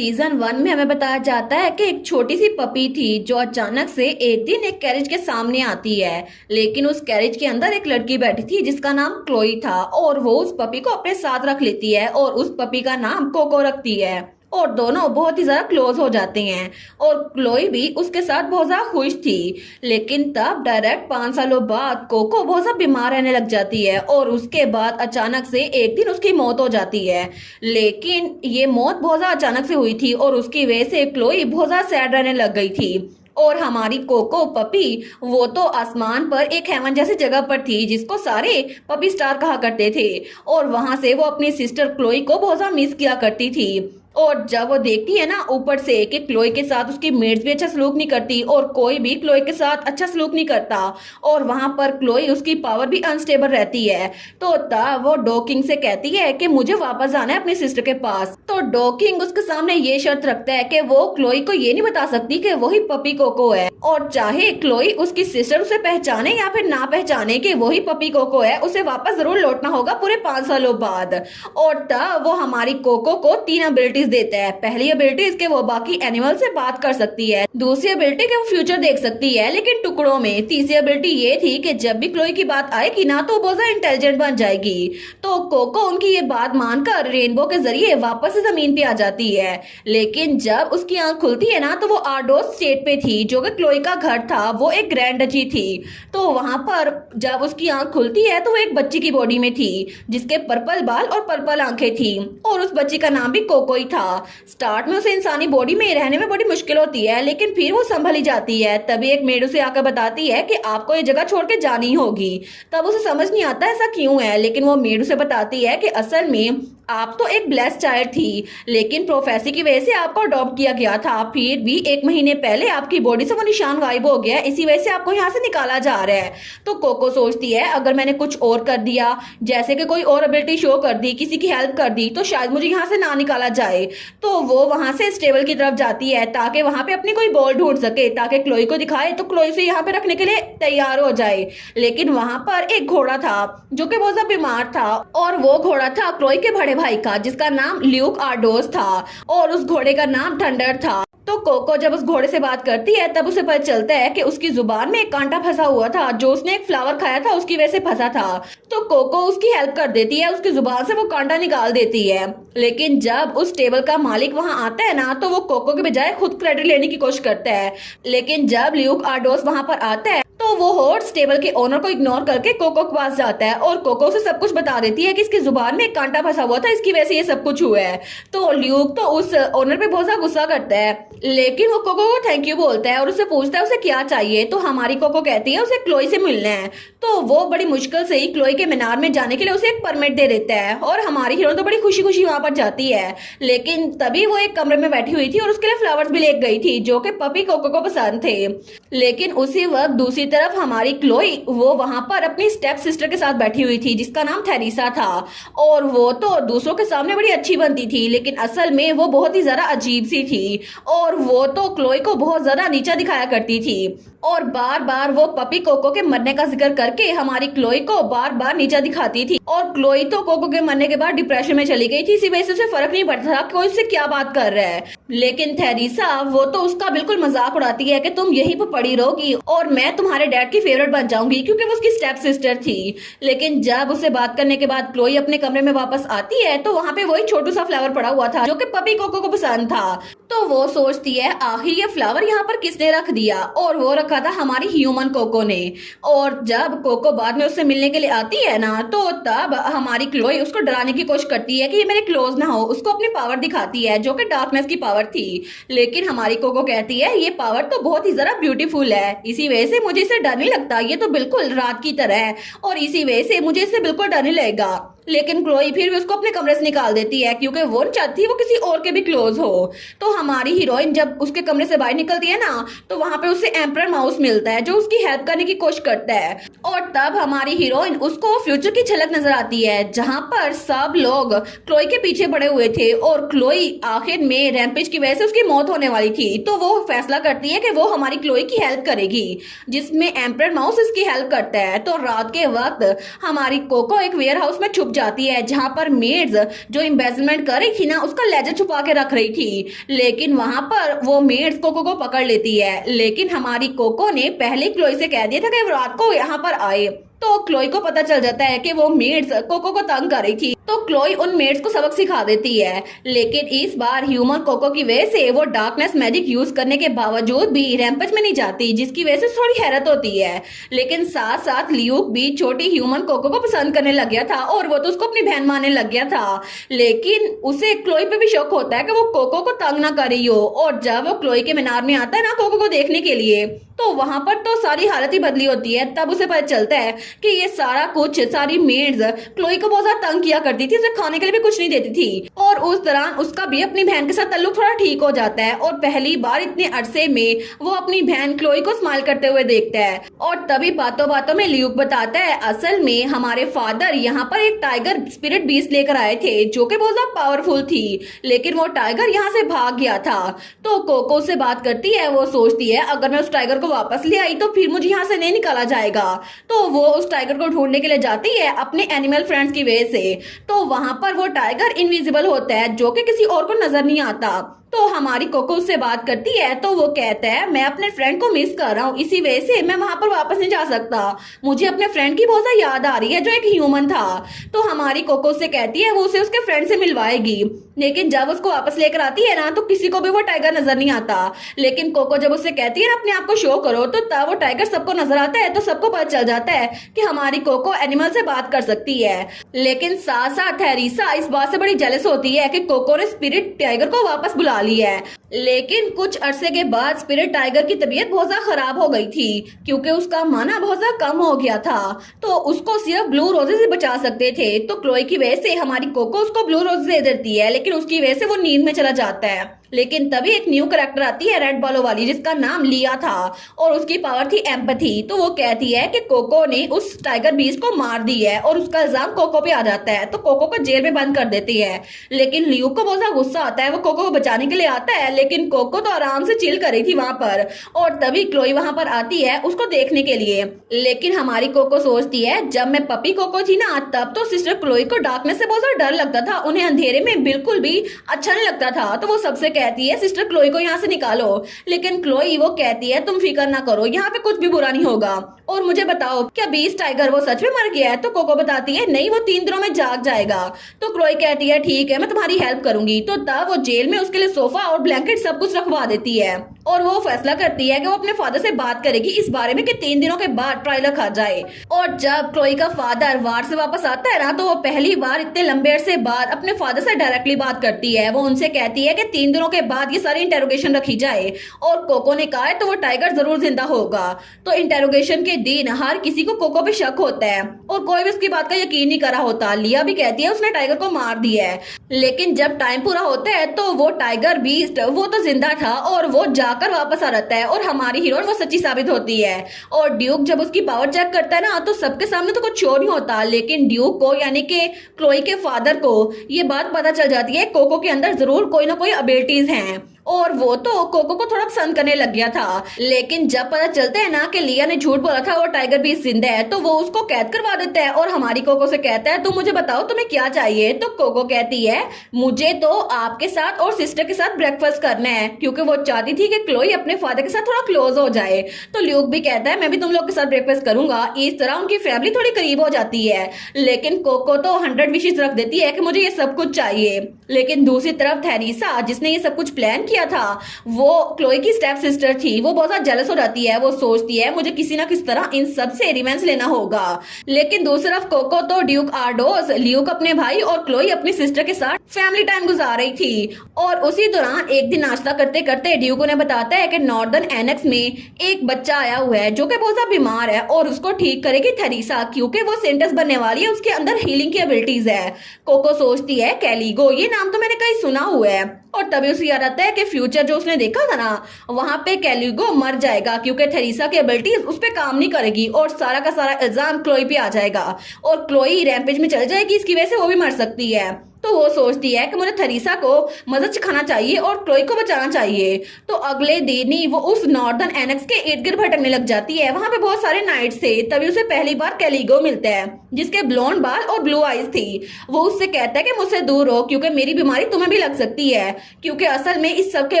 Season 1 में हमें बताया जाता है कि एक छोटी सी पपी थी जो अचानक से एक दिन एक कैरेज के सामने आती है। लेकिन उस कैरेज के अंदर एक लड़की बैठी थी जिसका नाम क्लोई था और वो उस पपी को अपने साथ रख लेती है और उस पपी का नाम कोको रखती है और दोनों बहुत ही ज्यादा क्लोज हो जाते हैं और क्लोई भी उसके साथ बहुत ज्यादा खुश थी। लेकिन तब डायरेक्ट 5 सालों बाद कोको बहुत ज्यादा बीमार रहने लग जाती है और उसके बाद अचानक से एक दिन उसकी मौत हो जाती है। लेकिन ये मौत बहुत ज्यादा अचानक से हुई थी और उसकी वजह से क्लोई बहुत ज्यादा सैड रहने लग गई थी। और हमारी कोको पपी वो तो आसमान पर एक हेवन जैसी जगह पर थी जिसको सारे पपी स्टार कहा करते थे और वहां से वो अपनी सिस्टर क्लोई को बहुत ज्यादा मिस किया करती थी। और जब वो देखती है ना ऊपर से कि क्लोई के साथ उसकी मेट्स भी अच्छा सलूक नहीं करती और कोई भी क्लोई के साथ अच्छा सलूक नहीं करता और वहां पर क्लोई उसकी पावर भी अनस्टेबल रहती है, तो तब वो डॉकिंग से कहती है कि मुझे वापस आना है अपनी सिस्टर के पास। तो डॉकिंग उसके सामने ये शर्त रखता है कि वो क्लोई को ये नहीं बता सकती कि वही पपी कोको है और चाहे क्लोई उसकी सिस्टर उसे पहचाने या फिर ना पहचाने कि वही पपी कोको है, उसे वापस जरूर लौटना होगा पूरे 5 सालों बाद। और तब वो हमारी कोको को 3 एबिलिटी देता है। पहली एबिलिटी इसके वो बाकी एनिमल से बात कर सकती है, दूसरी एबिलिटी के वो फ्यूचर देख सकती है लेकिन टुकड़ों में, तीसरी एबिलिटी ये थी कि जब भी क्लोई की बात आएगी ना तो बहुत ज्यादा इंटेलिजेंट बन जाएगी। तो कोको उनकी ये बात मानकर रेनबो के जरिए वापस से जमीन पे आ जाती है। लेकिन जब उसकी आंख खुलती है ना तो वो आर्डोस स्टेट पे थी जो कि क्लोई का घर था, वो एक ग्रैंड डची थी। तो वहां पर जब उसकी आंख खुलती है तो वो एक बच्ची की बॉडी में थी जिसके पर्पल बाल और पर्पल आंखें थी और उस बच्ची का नाम भी कोको ही था। स्टार्ट में उसे इंसानी बॉडी में रहने में बड़ी मुश्किल होती है लेकिन फिर वो संभल ही जाती है। तभी एक मेड उसे आकर बताती है कि आपको ये जगह छोड़ के जानी होगी। तब उसे समझ नहीं आता ऐसा क्यों है, लेकिन वो मेड उसे बताती है कि असल में आप तो एक ब्लेस्ड चाइल्ड थी लेकिन प्रोफेसी की वजह से आपको अडॉप्ट किया गया था, फिर भी 1 महीने पहले आपकी बॉडी से वो निशान गायब हो गया, इसी वजह से आपको यहाँ से निकाला जा रहा है। तो कोको सोचती है अगर मैंने कुछ और कर दिया, जैसे कि कोई और एबिलिटी शो कर दी, किसी की हेल्प कर दी, तो शायद मुझे यहाँ से ना निकाला जाए। तो वो वहां से स्टेबल की तरफ जाती है ताकि वहां पे अपनी कोई बॉल ढूंढ सके ताकि क्लोई को दिखाए तो क्लोई से यहाँ पे रखने के लिए तैयार हो जाए। लेकिन वहां पर एक घोड़ा था जो कि बहुत ज्यादा बीमार था और वो घोड़ा था क्लोई के बड़े भाई का जिसका नाम ल्यूक आर्डोस था और उस घोड़े का नाम थंडर था। तो कोको जब उस घोड़े से बात करती है तब उसे पता चलता है कि उसकी जुबान में एक कांटा फंसा हुआ था जो उसने एक फ्लावर खाया था उसकी वजह से फंसा था। तो कोको उसकी हेल्प कर देती है, उसकी जुबान से वो कांटा निकाल देती है। लेकिन जब उस टेबल का मालिक वहां आता है ना तो वो कोको के बजाय खुद क्रेडिट लेने की कोशिश करता है। लेकिन जब ल्यूक आर्डोस वहां पर आता है तो वो हॉर्स टेबल के ओनर को इग्नोर करके कोको के पास जाता है और कोको से सब कुछ बता देती है कि इसकी जुबान में एक कांटा फंसा हुआ था, इसकी वजह से ये सब कुछ हुआ है। तो ल्यूक तो उस ओनर पे बहुत ज्यादा गुस्सा करता है लेकिन वो कोको को थैंक यू बोलता है और उससे पूछता है उसे क्या चाहिए। तो हमारी कोको कहती है उसे क्लोई से मिलना है। तो वो बड़ी मुश्किल से ही क्लोई के मीनार में जाने के लिए उसे एक परमिट दे देता है और हमारी हीरोइन तो बड़ी खुशी खुशी वहां पर जाती है। लेकिन तभी वो एक कमरे में बैठी हुई थी और उसके लिए फ्लावर्स भी ले गई थी जो कि पपी कोको को पसंद थे। लेकिन उसी वक्त दूसरी तरफ हमारी क्लोई वो वहां पर अपनी स्टेप सिस्टर के साथ बैठी हुई थी जिसका नाम थेरिसा था और वो तो दूसरों के सामने बड़ी अच्छी बनती थी लेकिन असल में वो बहुत ही ज्यादा अजीब सी थी और वो तो क्लोई को बहुत ज्यादा नीचा दिखाया करती थी और बार बार वो पपी कोको के मरने का जिक्र करके हमारी क्लोई को बार बार नीचा दिखाती थी और क्लोई तो कोको के मरने के बाद डिप्रेशन में चली गई थी, इसी वजह से उसे फर्क नहीं पड़ता था कोई उससे क्या बात कर रहा है। लेकिन थेरिसा वो तो उसका बिल्कुल मजाक उड़ाती है कि तुम यहीं पर पड़ी रहोगी और मैं तुम्हारे डैड की फेवरेट बन जाऊंगी क्योंकि वो उसकी स्टेप सिस्टर थी। लेकिन जब उसे बात करने के बाद क्लोई अपने कमरे में वापस आती है तो वहां पे वही छोटू सा फ्लावर पड़ा हुआ था जो कि पपी कोको को पसंद था। तो वो सोचती है आखिर ये फ्लावर यहाँ पर किसने रख दिया और वो रखा था हमारी ह्यूमन कोको ने। और जब कोको बाद में उससे मिलने के लिए आती है ना तो तब हमारी क्लोई उसको डराने की कोशिश करती है कि ये मेरे क्लोज ना हो, उसको अपनी पावर दिखाती है जो कि डार्कनेस की पावर थी। लेकिन हमारी कोको कहती है ये पावर तो बहुत ही जरा ब्यूटीफुल है, इसी वजह से मुझे इससे डर नहीं लगता, ये तो बिल्कुल रात की तरह है और इसी वजह से मुझे इससे बिल्कुल डर नहीं लगेगा। लेकिन क्लोई फिर भी उसको अपने कमरे से निकाल देती है क्योंकि वो नहीं चाहती वो किसी और के भी क्लोज हो। तो हमारी हीरोइन जब उसके कमरे से बाहर निकलती है ना तो वहां पे उसे एम्परर माउस मिलता है जो उसकी हेल्प करने की कोशिश करता है और तब हमारी हीरोइन उसको फ्यूचर की झलक नजर आती है जहां पर सब लोग क्लोई के पीछे पड़े हुए थे और क्लोई आखिर में रैम्पेज की वजह से उसकी मौत होने वाली थी। तो वो फैसला करती है कि वो हमारी क्लोई की हेल्प करेगी जिसमें एम्परर माउस इसकी हेल्प करता है। तो रात के वक्त हमारी कोको एक वेयर हाउस में छुप छुप जाती है जहाँ पर मेड्स जो एम्बेजलमेंट कर रही थी ना उसका लेजर छुपा के रख रही थी। लेकिन वहां पर वो मेड्स कोको को पकड़ लेती है। लेकिन हमारी कोको ने पहले क्लोई से कह दिया था कि वो रात को यहाँ पर आए। तो क्लोई को पता चल जाता है कि वो मेड्स कोको को तंग कर रही थी। तो क्लोई उन मेड्स को सबक सिखा देती है। लेकिन इस बार ह्यूमन कोको की वजह से वो डार्कनेस मैजिक यूज करने के बावजूद भी रैंपेज में नहीं जाती, जिसकी वजह से थोड़ी हैरत होती है। लेकिन साथ साथ ल्यूक भी छोटी ह्यूमन कोको को पसंद करने लग गया था और वो तो उसको अपनी बहन मानने लग गया था। लेकिन उसे क्लोई पे भी शक होता है कि वो कोको को तंग ना कर रही हो। और जब वो क्लोई के मीनार में आता है ना कोको को देखने के लिए, तो वहां पर तो सारी हालत ही बदली होती है। तब उसे पता चलता है कि ये सारा कुछ सारी मेड्स क्लोई को बहुत ज्यादा तंग किया करती थी, उसे खाने के लिए भी कुछ नहीं देती थी। और उस दौरान उसका भी अपनी बहन के साथ ताल्लुक थोड़ा ठीक हो जाता है और पहली बार इतने अरसे में वो अपनी बहन क्लोई को स्माइल करते हुए देखता है। और तभी बातों बातों में ल्यूक बताता है असल में हमारे फादर यहाँ पर एक टाइगर स्पिरिट बीस्ट लेकर आए थे जो कि बहुत ज्यादा पावरफुल थी, लेकिन वो टाइगर यहाँ से भाग गया था। तो कोको से बात करती है, वो सोचती है अगर मैं उस टाइगर को वापस ले आई तो फिर मुझे यहाँ से नहीं निकाला जाएगा। तो वो उस टाइगर को ढूंढने के लिए जाती है अपने एनिमल फ्रेंड्स की वजह से। तो वहां पर वो टाइगर इनविजिबल होता है जो कि किसी और को नजर नहीं आता। तो हमारी कोको उससे बात करती है तो वो कहता है मैं अपने फ्रेंड को मिस कर रहा हूँ, इसी वजह से मैं वहां पर वापस नहीं जा सकता। मुझे अपने फ्रेंड की बहुत ज्यादा याद आ रही है जो एक ह्यूमन था। तो हमारी कोको से कहती है वो उसे उसके फ्रेंड से मिलवाएगी। लेकिन जब उसको वापस लेकर आती है ना तो किसी को भी वो टाइगर नजर नहीं आता। लेकिन कोको जब उससे कहती है ना अपने आप को शो करो, तो तब वो टाइगर सबको नजर आता है। तो सबको पता चल जाता है कि हमारी कोको एनिमल से बात कर सकती है। लेकिन साथ साथ थेरेसा इस बात से बड़ी जेलस होती है कि कोको ने स्पिरिट टाइगर को वापस बुला ली है। लेकिन कुछ अरसे के बाद स्पिरिट टाइगर की तबीयत बहुत ज्यादा खराब हो गई थी क्योंकि उसका माना बहुत ज्यादा कम हो गया था। तो उसको सिर्फ ब्लू रोजेस से बचा सकते थे। तो क्लोई की वजह से हमारी कोको उसको ब्लू रोज दे देती है, लेकिन उसकी वजह से वो नींद में चला जाता है। लेकिन तभी एक न्यू कैरेक्टर आती है रेड बालों वाली, जिसका नाम लिया था और उसकी पावर थी एम्पैथी। तो वो कहती है कि कोको ने उस टाइगर बीस्ट को मार दी है और उसका इल्जाम कोको पे आ जाता है। तो कोको को जेल में बंद कर देती है। लेकिन लियू को बहुत ज्यादा गुस्सा आता है, वो कोको को बचाने के लिए आता है। लेकिन कोको तो आराम से चिल कर रही थी वहां पर। और तभी क्लोई वहां पर आती है उसको देखने के लिए। लेकिन हमारी कोको सोचती है जब मैं पपी कोको थी ना तब तो सिस्टर क्लोई को डार्कनेस से बहुत ज्यादा डर लगता था, उन्हें अंधेरे में बिल्कुल भी अच्छा नहीं लगता था। तो वो सबसे कहती है सिस्टर क्लोई को यहाँ से निकालो। लेकिन क्लोई वो कहती है तुम फिक्र ना करो, यहाँ पे कुछ भी बुरा नहीं होगा। और मुझे बताओ क्या बीस्ट टाइगर वो सच में मर गया है? तो कोको बताती है नहीं, वो 3 दिनों में जाग जाएगा। तो क्लोई कहती है ठीक है मैं तुम्हारी हेल्प करूंगी। तो तब वो जेल में उसके लिए सोफा और ब्लैंकेट सब कुछ रखवा देती है और वो फैसला करती है कि वो अपने फादर से बात करेगी इस बारे में कि 3 दिनों के बाद ट्रायल रखा जाए। और जब क्लोई का फादर वार से वापस आता है ना तो वो पहली बार इतने लंबे अरसे बाद अपने फादर से डायरेक्टली बात करती है। वो उनसे कहती है कि 3 दिनों के बाद ये सारी इंटेरोगेशन रखी जाए। और कोको ने कहा है तो वो टाइगर जरूर जिंदा होगा। तो इंटेरोगेशन के दिन हर किसी को कोको पे शक होता है और कोई भी उसकी बात का यकीन नहीं करा होता। लिया भी कहती है उसने टाइगर को मार दिया है। लेकिन जब टाइम पूरा होता है तो वो टाइगर बीस्ट वो तो जिंदा था और वो जाकर वापस आ जाता है और हमारी हीरोइन वो सच्ची साबित होती है। और ड्यूक जब उसकी पावर चेक करता है ना तो सबके सामने तो कुछ शो नहीं होता, लेकिन ड्यूक को यानी कि क्लोई के फादर को ये बात पता चल जाती है कोको के अंदर जरूर कोई ना कोई एबिलिटीज हैं और वो तो कोको को थोड़ा पसंद करने लग गया था। लेकिन जब पता चलता है ना कि लिया ने झूठ बोला था और टाइगर भी जिंदा है तो वो उसको कैद करवा देता है और हमारी कोको से कहता है तुम मुझे बताओ तुम्हें क्या चाहिए। तो कोको कहती है मुझे तो आपके साथ और सिस्टर के साथ ब्रेकफास्ट करना है, क्योंकि वो चाहती थी कि क्लोई अपने फादर के साथ थोड़ा क्लोज हो जाए। तो ल्यूक भी कहता है मैं भी तुम लोग के साथ ब्रेकफास्ट करूंगा। इस तरह उनकी फैमिली थोड़ी करीब हो जाती है। लेकिन कोको तो 100 विशेष रख देती है कि मुझे ये सब कुछ चाहिए। लेकिन दूसरी तरफ थेरेसा जिसने ये सब कुछ प्लान किया था वो क्लोई की स्टेप सिस्टर थी, वो बहुत ज्यादा जेलस हो जाती है। वो सोचती है मुझे किसी ना किसी तरह इन सब से रिवेंज लेना होगा। लेकिन दूसरी तरफ कोको तो ड्यूक आर्डोस, ल्यूक अपने भाई और क्लोई अपनी सिस्टर के साथ फैमिली टाइम गुजार रही थी। और उसी दौरान एक दिन नाश्ता करते करते ड्यूक उन्हें बताता है कि नॉर्दर्न एनेक्स में एक बच्चा आया हुआ है जो कि बहुत ज्यादा बीमार है और उसको ठीक करेगी थेरेसा, क्योंकि वो सेंटस बनने वाली है, उसके अंदर हीलिंग की एबिलिटीज है। कोको सोचती है कैलिगो, ये नाम तो मैंने कहीं सुना हुआ है। और तभी उसे याद आता है कि फ्यूचर जो उसने देखा था ना वहां पे कैलिगो मर जाएगा क्योंकि थेरेसा की एबिलिटीज उस पे काम नहीं करेगी और सारा का सारा इल्जाम क्लोई पे आ जाएगा और क्लोई रैम्पेज में चल जाएगी, इसकी वजह से वो भी मर सकती है। तो वो सोचती है कि मुझे थरीसा को मजा चखाना चाहिए और क्लोई को बचाना चाहिए। तो अगले दिन ही वो उस नॉर्दर्न एनेक्स के इर्द गिर्द भटकने लग जाती है। वहां पे बहुत सारे नाइट्स थे। तभी उसे पहली बार कैलिगो मिलता है जिसके ब्लॉन्ड बाल और ब्लू आईज थी। वो उससे कहता है कि मुझसे दूर हो क्योंकि मेरी बीमारी तुम्हें भी लग सकती है, क्योंकि असल में इस सब के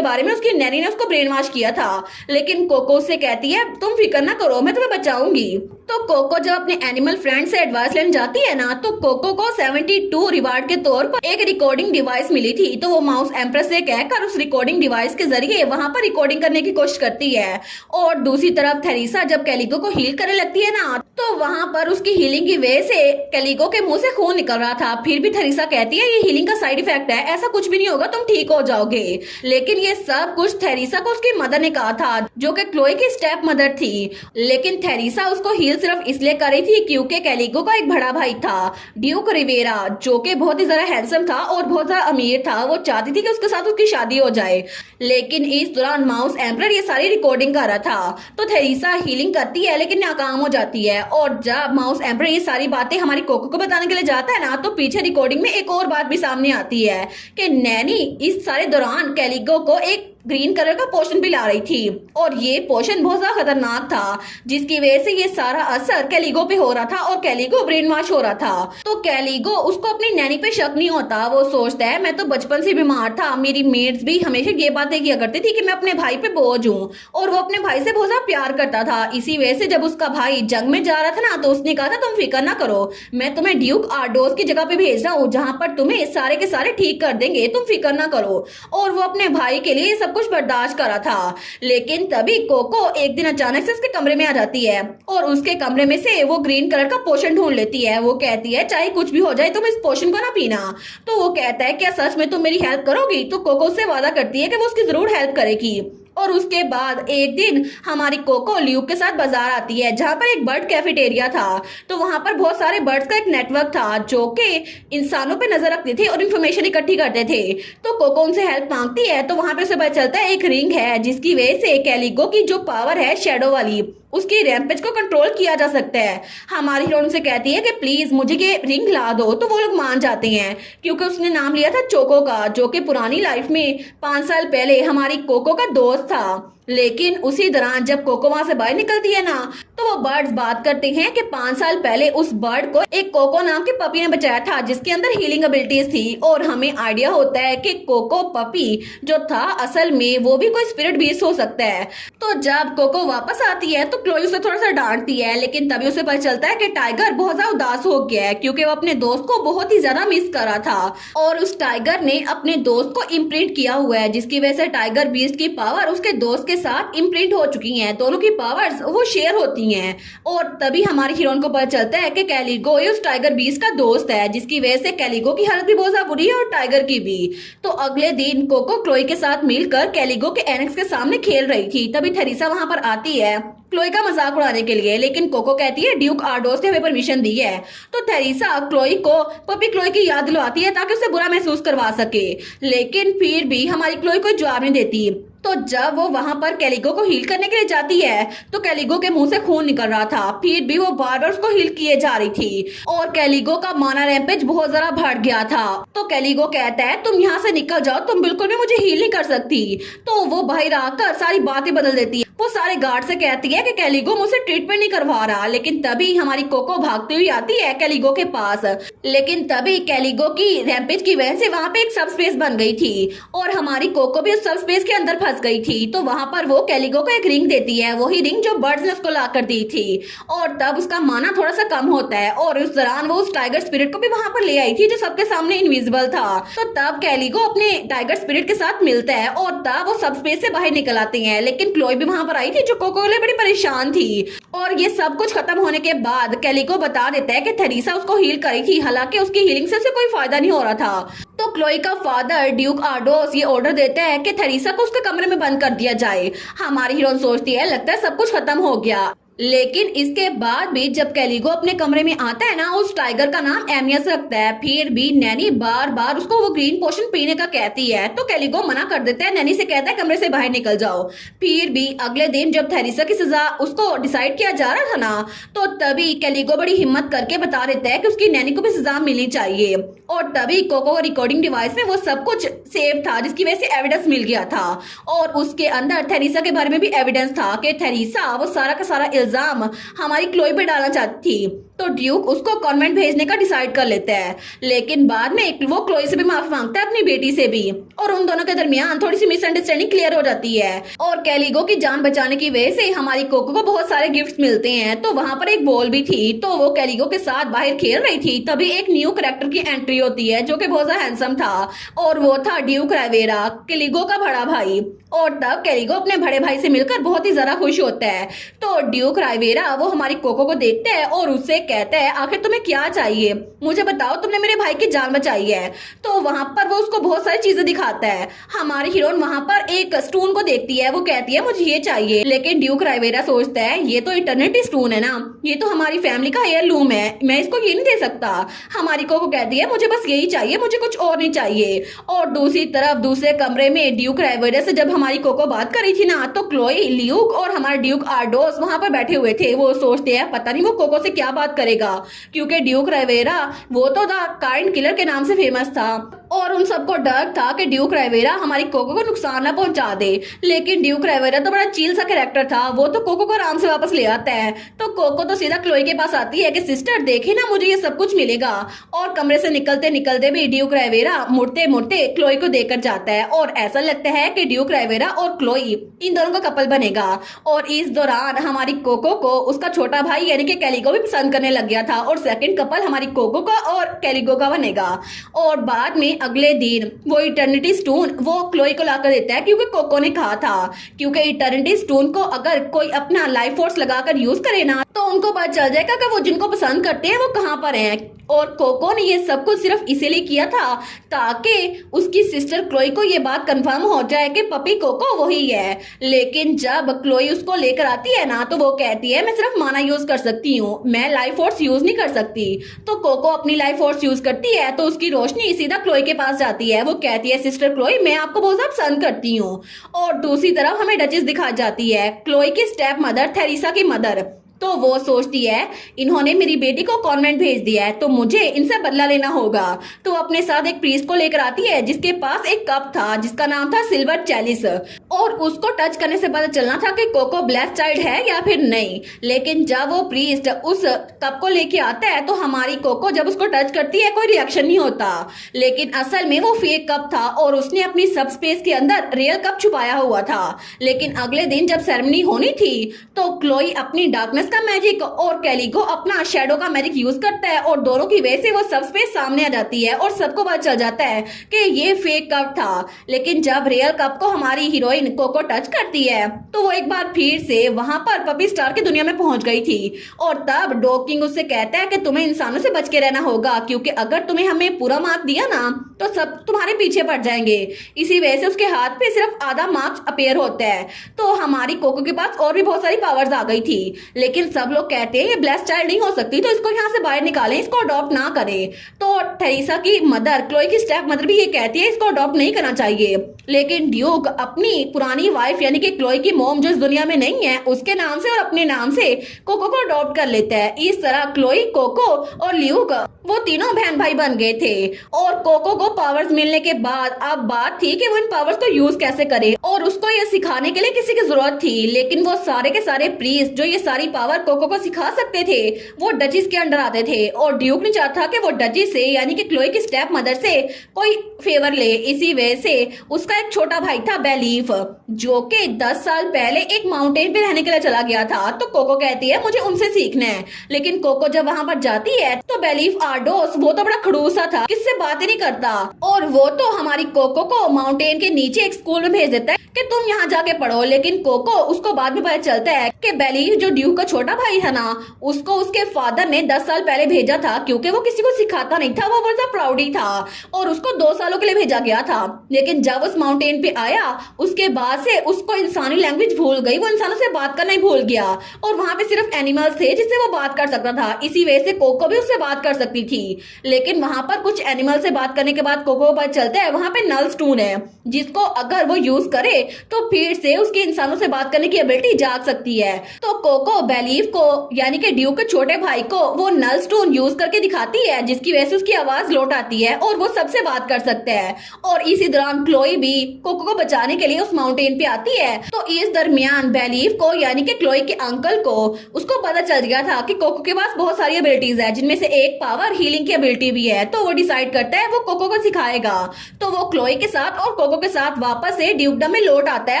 बारे में उसकी नैनी ने उसको ब्रेन वॉश किया था। लेकिन कोको उससे कहती है तुम फिक्र ना करो, मैं तुम्हें बचाऊंगी। तो कोको जब अपने एनिमल फ्रेंड से एडवाइस लेने जाती है ना, तो कोको को 72 रिवार्ड के तौर पर एक रिकॉर्डिंग डिवाइस मिली थी। तो वो माउस एम्प्रेस से कहकर उस रिकॉर्डिंग डिवाइस के जरिए वहां पर रिकॉर्डिंग करने की कोशिश करती है। और दूसरी तरफ थेरिसा जब कैलिगो को हील करने लगती है ना, तो वहां पर उसकी हीलिंग की वजह से कैलिगो के मुंह से खून निकल रहा था। फिर भी थेरिसा कहती है ये हीलिंग का साइड इफेक्ट है, ऐसा कुछ भी नहीं होगा, तुम ठीक हो जाओगे। लेकिन ये सब कुछ थेरिसा को उसकी मदर ने कहा था, जो कि क्लोई की स्टेप मदर थी। लेकिन थेरिसा उसको हील सिर्फ इसलिए कर रही थी क्योंकि कैलिगो का एक बड़ा भाई था, ड्यूक रिवेरा, जो कि बहुत ही ज्यादा हैंडसम था और बहुत ज्यादा अमीर था। वो चाहती थी कि उसके साथ उसकी शादी हो जाए। लेकिन इस दौरान माउस एम्परर ये सारी रिकॉर्डिंग कर रहा था। तो थेरिसा हीलिंग करती है लेकिन नाकाम हो जाती है। और जब माउस एम्परर ये सारी बातें हमारी कोको को बताने के लिए जाता है ना, तो पीछे रिकॉर्डिंग में एक और बात भी सामने आती है कि नैनी इस सारे दौरान कैलिगो को एक ग्रीन कलर का पोशन भी ला रही थी। और ये पोशन बहुत ज्यादा खतरनाक था, जिसकी वजह से ये सारा असर कैलिगो पे हो रहा था और कैलिगो ब्रेन वॉश हो रहा था। तो कैलिगो उसको अपनी नैनी पे शक नहीं होता। वो सोचता है मैं तो बचपन से बीमार था, मेरी मेट्स भी हमेशा ये बातें किया करती थी कि मैं अपने भाई पे बोझ हूँ, और वो अपने भाई से बहुत ज्यादा प्यार करता था। इसी वजह से जब उसका भाई जंग में जा रहा था ना, तो उसने कहा था तुम फिक्र ना करो, मैं तुम्हें ड्यूक आर्डोस की जगह पे भेज रहा हूँ जहाँ पर तुम्हें सारे के सारे ठीक कर देंगे, तुम फिक्र ना करो। और वो अपने भाई के लिए सब कुछ बर्दाश्त करा था। लेकिन तभी कोको एक दिन अचानक से उसके कमरे में आ जाती है और उसके कमरे में से वो ग्रीन कलर का पोशन ढूंढ लेती है। वो कहती है चाहे कुछ भी हो जाए तुम इस पोशन को ना पीना। तो वो कहता है क्या सच में तुम मेरी हेल्प करोगी? तो कोको उससे वादा करती है कि वो उसकी जरूर हेल्प करेगी। और उसके बाद एक दिन हमारी कोको ल्यूक के साथ बाजार आती है जहां पर एक बर्ड कैफेटेरिया था। तो वहां पर बहुत सारे बर्ड्स का एक नेटवर्क था जो कि इंसानों पे नजर रखते थे और इन्फॉर्मेशन इकट्ठी करते थे। तो कोको उनसे हेल्प मांगती है, तो वहां पे उसे पता चलता है एक रिंग है जिसकी वजह से कैलिगो की जो पावर है शैडो वाली, उसकी रैम्पेज को कंट्रोल किया जा सकता है। हमारी हीरोइन से कहती है कि प्लीज मुझे ये रिंग ला दो। तो वो लोग मान जाते हैं क्योंकि उसने नाम लिया था चोको का, जो कि पुरानी लाइफ में 5 साल पहले हमारी कोको का दोस्त था। लेकिन उसी दौरान जब कोको वहां से बाहर निकलती है ना, तो वो बर्ड्स बात करते हैं कि 5 साल पहले उस बर्ड को एक कोको नाम की पपी ने बचाया था जिसके अंदर हीलिंग एबिलिटीज थी। और हमें आइडिया होता है कि कोको पपी जो था असल में वो भी कोई स्पिरिट बीस्ट हो सकता है। तो जब कोको वापस आती है तो क्लोई उसे थोड़ा सा डांटती है, लेकिन तभी उसे पता चलता है कि टाइगर बहुत ज्यादा उदास हो गया है क्योंकि वो अपने दोस्त को बहुत ही ज्यादा मिस कर रहा था। और उस टाइगर ने अपने दोस्त को इम्प्रिंट किया हुआ है, जिसकी वजह से टाइगर बीस्ट की पावर उसके दोस्त के साथ इम्प्रिंट हो चुकी हैं। दोनों की पावर्स वो शेयर होती हैं। और तभी हमारी हीरोइन को पता चलता है कि कैलिगो उस टाइगर बीस्ट का दोस्त है, जिसकी वजह से कैलिगो की हालत भी बहुत ज्यादा बुरी है और टाइगर की भी। तो अगले दिन कोको क्लोई के साथ मिलकर कैलिगो के एनेक्स के सामने खेल रही थी। तभी थेरिसा वहां पर आती है क्लोई का मजाक उड़ाने के लिए, लेकिन कोको कहती है ड्यूक आर्डोस ने हमें परमिशन दी है। तो थेरिसा क्लोई को पपी क्लोई की याद दिलवाती है ताकि उसे बुरा महसूस करवा सके, लेकिन फिर भी हमारी क्लोई कोई जवाब नहीं देती। तो जब वो वहां पर कैलिगो को हील करने के लिए जाती है तो कैलिगो के मुंह से खून निकल रहा था, फिर भी वो बार बार उसको हील किए जा रही थी और कैलिगो का माना रैम्पेज बहुत ज्यादा बढ़ गया था। तो कैलिगो कहता है तुम यहाँ से निकल जाओ, तुम बिल्कुल भी मुझे हील नहीं कर सकती। तो वो बाहर आकर सारी बातें बदल देती है। वो सारे गार्ड से कहती है कि कैलिगो मुझसे ट्रीटमेंट नहीं करवा रहा। लेकिन तभी हमारी कोको भागती हुई आती है कैलिगो के पास। लेकिन तभी कैलिगो की रैम्पेज की वजह से वहां पे एक सब स्पेस बन गई थी और हमारी कोको भी उस सब स्पेस के अंदर फंस गई थी। तो वहां पर वो कैलिगो को एक रिंग देती है, वही रिंग जो बर्ड्स ने उसको ला कर दी थी। और तब उसका माना थोड़ा सा कम होता है और उस दौरान वो उस टाइगर स्पिरिट को भी वहां पर ले आई थी जो सबके सामने इनविजिबल था। तो तब कैलिगो अपने टाइगर स्पिरिट के साथ मिलता है और तब वो सब स्पेस से बाहर निकल आते हैं। लेकिन क्लोई भी वहां पर आई थी जो कोको के लिए बड़ी परेशान थी। और ये सब कुछ खत्म होने के बाद कैलिगो बता देता है कि थेरिसा उसको हील करी थी, हालांकि उसकी हीलिंग से उसे कोई फायदा नहीं हो रहा था। तो क्लोई का फादर ड्यूक आर्डोस ये ऑर्डर देता है कि थेरिसा को उसके कमरे में बंद कर दिया जाए। हमारी हीरोइन सोचती है लगता है सब कुछ खत्म हो गया, लेकिन इसके बाद भी जब कैलिगो अपने कमरे में आता है ना, उस टाइगर का नाम एमियस रखता है। फिर भी नैनी बार बार उसको वो ग्रीन पोशन पीने का कहती है, तो कैलिगो मना कर देता है, नैनी से कहता है कमरे से बाहर निकल जाओ। फिर भी अगले दिन जब थेरेसा की सजा उसको डिसाइड किया जा रहा था ना, तो तभी कैलिगो बड़ी हिम्मत करके बता देता है कि उसकी नैनी को भी सजा मिलनी चाहिए। और तभी कोको रिकॉर्डिंग डिवाइस में वो सब कुछ सेव था, जिसकी वजह से एविडेंस मिल गया था। और उसके अंदर थेरेसा के बारे में भी एविडेंस था कि थेरेसा वो सारा का सारा इल्जाम हमारी क्लोई पे डालना चाहती थी। तो ड्यूक उसको कॉन्वेंट भेजने का डिसाइड कर लेता है, लेकिन बाद में वो क्लोई से भी माफी मांगता है, अपनी बेटी से भी। और उन दोनों के दरमियान थोड़ी सी मिसअंडरस्टैंडिंग क्लियर हो जाती है। और कैलिगो की जान बचाने की वजह से हमारी कोको को बहुत सारे गिफ्ट्स मिलते हैं। तो वहां पर एक बॉल भी थी, तो वो कैलिगो के साथ बाहर खेल रही थी। तभी एक न्यू कैरेक्टर की एंट्री होती है, जो कि बहुत ज्यादा हैंडसम था, और वो था ड्यूक राइवेरा, कैलिगो का बड़ा भाई। और तब कैलिगो अपने बड़े भाई से मिलकर बहुत ही ज्यादा खुश होता है। तो ड्यूक राइवेरा वो हमारी कोको को देखता है और उससे कहता है, आखिर तुम्हें क्या चाहिए, मुझे बताओ, तुमने मेरे भाई की जान बचाई है। तो वहां पर वो उसको बहुत सारी चीजें दिखाता है। हमारी हीरोइन वहां पर एक स्टोन को देखती है, वो कहती है मुझे ये चाहिए। लेकिन ड्यूक राइवेरा सोचता है ये तो इटर्निटी स्टोन है ना, ये तो हमारी फैमिली का हेयरलूम है, मैं इसको ये नहीं दे सकता। हमारी कोको कहती है मुझे बस यही चाहिए, मुझे कुछ और नहीं चाहिए। और दूसरी तरफ दूसरे कमरे में ड्यूक राइवेरा से जब हमारी कोको बात कर रही थी ना, तो क्लोई, ल्यूक और हमारा ड्यूक आर्डोस वहां पर बैठे हुए थे। वो सोचते हैं पता नहीं वो कोको से क्या बात करेगा, क्योंकि ड्यूक राइवेरा वो तो द काइंड किलर के नाम से फेमस था। और उन सबको डर था कि ड्यूक राइवेरा हमारी कोको को नुकसान ना पहुंचा दे। लेकिन ड्यूक राइवेरा तो बड़ा चील सा कैरेक्टर था, वो तो कोको को आराम से वापस ले आता है। तो कोको तो सीधा क्लोई के पास आती है कि सिस्टर देखे ना, मुझे ये सब कुछ मिलेगा। और कमरे से निकलते निकलते भी ड्यूक राइवेरा मुड़ते मुड़ते क्लोई को देकर जाता है, और ऐसा लगता है कि ड्यूक राइवेरा और क्लोई इन दोनों का कपल बनेगा। और इस दौरान हमारी कोको को उसका छोटा भाई यानी कि कैलिगो भी पसंद करने लग गया था, और सेकंड कपल हमारी कोको का और कैलिगो का बनेगा। और बाद में अगले दिन वो इटर्निटी स्टोन वो क्लोई को लाकर देता है, क्योंकि कोको ने कहा था क्योंकि इटर्निटी स्टोन को अगर कोई अपना लाइफ फोर्स लगाकर यूज करे ना, तो उनको पता चल जाएगा कि वो जिनको पसंद करते हैं वो कहाँ पर हैं। और कोको ने ये सब कुछ सिर्फ इसीलिए किया था ताकि उसकी सिस्टर क्लोई को ये बात कंफर्म हो जाए कि पपी कोको वही है। लेकिन जब क्लोई उसको लेकर आती है ना, तो वो कहती है मैं सिर्फ माना यूज कर सकती हूँ, मैं लाइफ फोर्स यूज नहीं कर सकती। तो कोको अपनी लाइफ फोर्स यूज करती है, तो उसकी रोशनी सीधा क्लोई के पास जाती है। वो कहती है सिस्टर क्लोई मैं आपको बहुत ज्यादा पसंद करती हूँ। और दूसरी तरफ हमें डचेस दिखाई जाती है, क्लोई की स्टेप मदर थेरेसा की मदर। तो वो सोचती है इन्होंने मेरी बेटी को कॉन्वेंट भेज दिया है, तो मुझे इनसे बदला लेना होगा। तो अपने साथ एक प्रीस्ट को लेकर आती है, जिसके पास एक कप था जिसका नाम था सिल्वर चैलिस। और उसको टच करने से पता चलना था कि कोको ब्लेस्ड चाइल्ड है या फिर नहीं। लेकिन जब वो प्रीस्ट उस कप को लेके आता है, तो हमारी कोको जब उसको टच करती है कोई रिएक्शन नहीं होता। लेकिन असल में वो फेक कप था, और उसने अपनी सब स्पेस के अंदर रियल कप छुपाया हुआ था। लेकिन अगले दिन जब सेरेमनी होनी थी, तो क्लोई अपनी डार्कनेस का मैजिक और कैलिगो अपना शैडो का मैजिक यूज करता है, और दोनों की वजह से वो सब स्पेस सामने आ जाती है, और सबको पता चल जाता है कि ये फेक कप था। लेकिन जब रियल कप को हमारी हीरोइन कोको टच करती है, तो वो एक बार फिर से वहां पर पपी स्टार की दुनिया में पहुंच गई थी। और तब डॉग किंग उससे कहता है कि तुम्हें इंसानों से बच के रहना होगा, क्योंकि अगर तुम्हें हमें पूरा मार्क दिया ना, तो सब तुम्हारे पीछे पड़ जाएंगे। इसी वजह से उसके हाथ पे सिर्फ आधा मार्क्स अपेयर होता है। तो हमारी कोको के पास और भी बहुत सारी पावर्स आ गई थी, लेकिन सब लोग कहते हैं ये ब्लेस्ड चाइल्ड नहीं हो सकती, तो इसको यहाँ से बाहर निकालें, इसको अडॉप्ट ना करें। तो थेरेसा की मदर, क्लोई की स्टेप मदर भी ये कहती है इसको अडॉप्ट नहीं करना चाहिए। लेकिन ड्यूक अपनी पुरानी वाइफ यानी कि क्लोई की मॉम जो इस दुनिया में नहीं है, उसके नाम से और अपने नाम से कोको को अडॉप्ट कर लेता है। इस तरह क्लोई, कोको और ल्यूक वो तीनों बहन भाई बन गए थे। और कोको को पावर्स मिलने के बाद अब बात थी कि वो इन पावर्स को यूज कैसे करे, और उसको ये सिखाने के लिए किसी की जरूरत थी। लेकिन वो सारे के सारे प्रीस्ट जो ये सारी पावर कोको को सिखा सकते थे, वो डचिस के अंडर आते थे। और ड्यूक ने चाहता कि वो डचिस से यानी कि क्लोई की स्टेप मदर से कोई फेवर ले। इसी वजह से उसका एक छोटा भाई था बेलीफ, जो कि 10 साल पहले एक माउंटेन पे रहने के लिए चला गया था। तो कोको कहती है मुझे उनसे सीखना है। लेकिन कोको जब वहां पर जाती है, तो बेलीफ आर्डोस वो तो बड़ा खड़ूसा था, किससे बात ही नहीं करता, और वो तो हमारी कोको को माउंटेन के नीचे एक स्कूल में भेज देता है कि तुम यहाँ जाके पढ़ो। लेकिन कोको उसको बाद में पता चलता है कि बेलीफ जो ड्यूक का छोटा भाई है ना, उसको उसके फादर ने 10 साल पहले भेजा था क्योंकि वो किसी को सिखाता नहीं था, वो बड़ा प्राउड ही था और उसको 2 सालों के लिए भेजा गया था। लेकिन जब उस माउंटेन पे आया उसके बाद से उसको इंसानी लैंग्वेज भूल गई, वो इंसानों से बात करना ही भूल गया और वहां पे सिर्फ एनिमल्स थे जिससे वो बात कर सकता था। इसी वजह से कोको भी उससे बात कर सकती थी। लेकिन वहां पर कुछ एनिमल से बात करने के बाद कोको को पता चलता है वहां पे नल स्टोन है जिसको अगर वो यूज करे तो फिर से उसकी इंसानों से बात करने की एबिलिटी जाग सकती है। तो कोको बेलीफ को यानी कि ड्यूक के छोटे भाई को वो नल स्टोन यूज करके दिखाती है जिसकी वजह से उसकी आवाज लौट आती है और वो सबसे बात कर सकते हैं। और इसी दौरान क्लोई भी कोको को बचाने के लिए उस माउंटेन पे आती है। तो इस दरमियान बेलीफ को यानी कि क्लोई के अंकल को उसको पता चल गया था कि कोको के पास बहुत सारी एबिलिटीज है जिनमें से एक पावर हीलिंग की एबिलिटी भी है। तो वो डिसाइड करता है वो कोको को सिखाएगा। तो वो क्लोई के साथ और कोको के साथ वापस से ड्यूकडम में लौट आता है